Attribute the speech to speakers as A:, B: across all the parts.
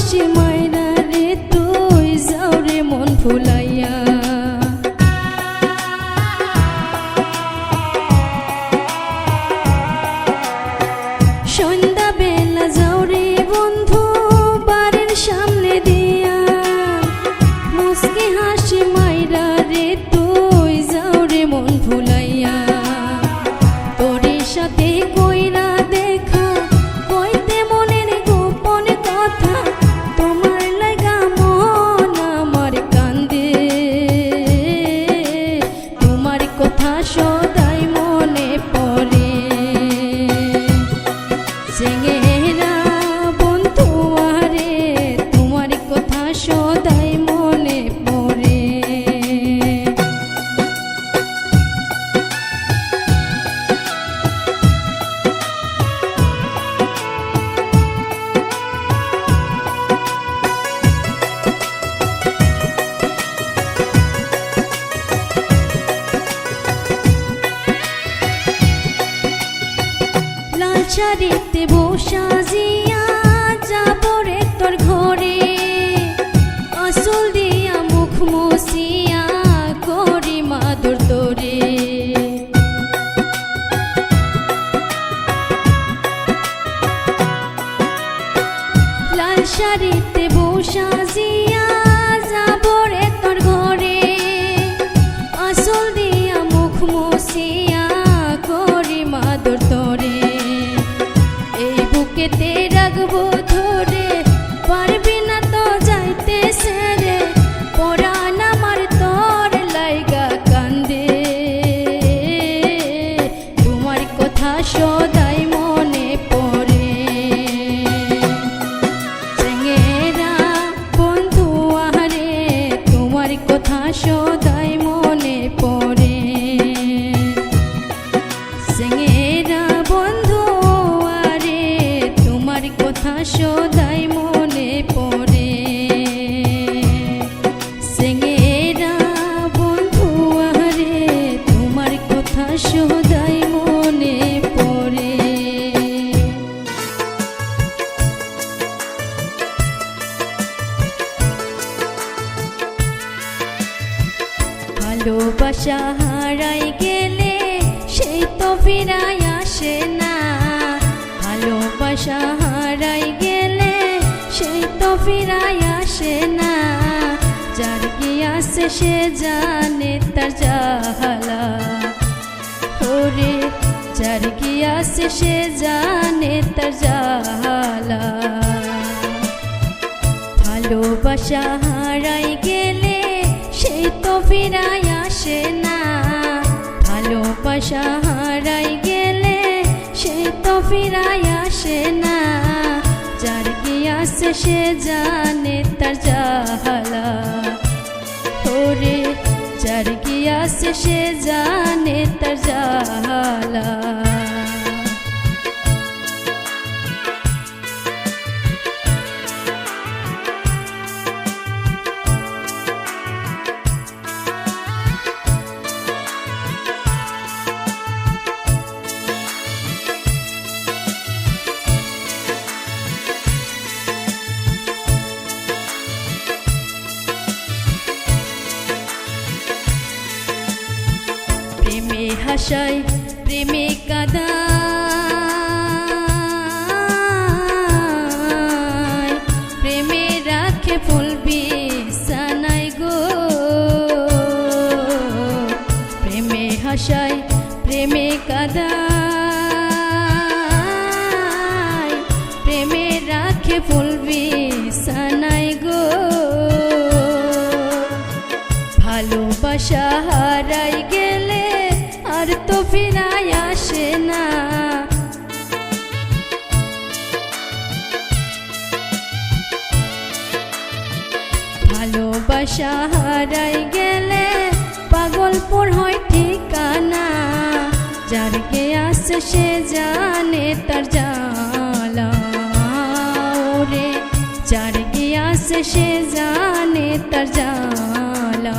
A: হাসি মাইরা রে তুই যাও রে মন ভুলাইয়া। সন্ধ্যা বেলা যাও রে বন্ধু বাড়ির সামনে দিয়া, মুস্কি হাসি মাইরা রে তুই যাও রে মন ভুলাইয়া। তোরে সাথে কইরা দেখা কইতে মনের গোপন কথা, তোমার লাগা মন আমার কান্দে, তোমার কথা সদাই মনে পড়ে। চেঙ্গেরা বন্ধু আরে তোমার কথা সদাই মনে পড়ে। লাল শাড়িতে বসা জিয়া যাবো রে তোর ঘরে, আসল দিয়া মুখ মুছিয়া করি মাদুর তোরে। লাল শাড়িতে বসা জিয়া যাবো রে তোর ঘরে, আসল দিয়া মুখ মুছিয়া করি মাদুর তোরে। এই বুকেতে রাখবো ধরে পারবি না তো যাইতে সেরে, পরাণ আমার তোর লাইগা কান্দে, তোমার কথা সদাই মনে পড়ে। চেঙ্গেরা বন্ধু আরে তোমার কথা সদাই মনে পড়ে। চেঙ্গেরা বন্ধু আরে তোমার কথা সদাই মনে পড়ে। চেঙ্গেরা বন্ধু আরে তোমার কথা সদাই মনে পড়ে। ভালোবাসা হারাই গেলে সেই তো ফিরাই আসে না, ভালোবাসা হারাই গেলে সেই তো ফিরাই আসে না। যার কি আসে সে জানে তার জাহালা, ওরে যার কি আসে সে জানে তার জাহালা। ভালোবাসা হারাই গেলে সেই তো ফিরাই আসে না, ভালোবাসা হারাই গেলে সেই তো ফিরাই আসে না। যার কি আসে সে জানে তার জাহালা, ওরে যার কি আসে সে জানে তার জাহালা। প্রেমে হাসাই প্রেমে কাদাই, প্রেমে রাখে ফুল বিছানায় গো। প্রেমে হাসাই প্রেমে কাদাই, প্রেমে রাখে ফুল বিছানায় গো। ভালোবাসা হারাই গেলে আর তো ফিরাই আসে না, ভালোবাসা হারাই গেলে পাগলপুর হয় ঠিকানা। যার কে আসে সে জানে তার জ্বালা, ওরে যার কে আসে সে জানে তার জ্বালা।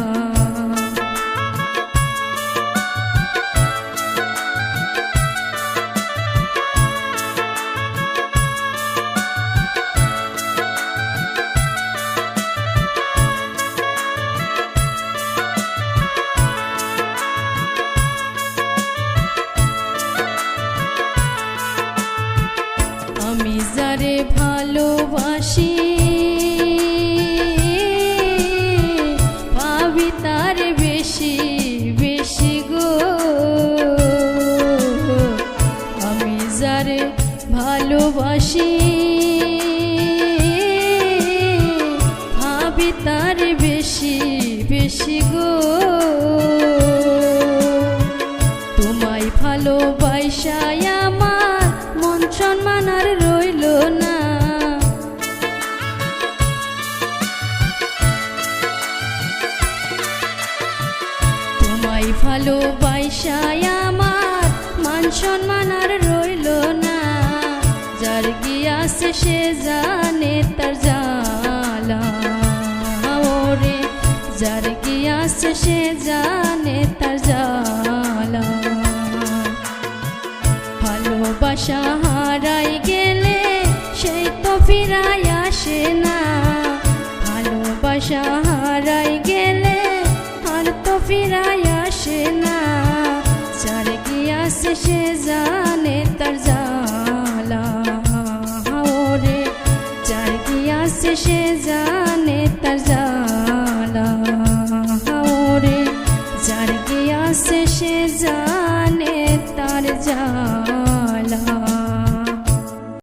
A: ভালোবাসায় আমার মান সম্মান আর রইল না, যার গিয়াছে সে জানে তার জ্বালা। ওরে যার গিয়াছে সে জানে তার জ্বালা। ভালোবাসা হারাই গেলে সেই তো ফিরাই আসে না, ভালোবাসা হারাই গেলে আর তো ফিরাই আসে না, যার গিয়াছে সে জানে তার জ্বালা। ওরে যার গিয়াছে সে জানে তার জ্বালা। ওরে যার গিয়াছে সে জানে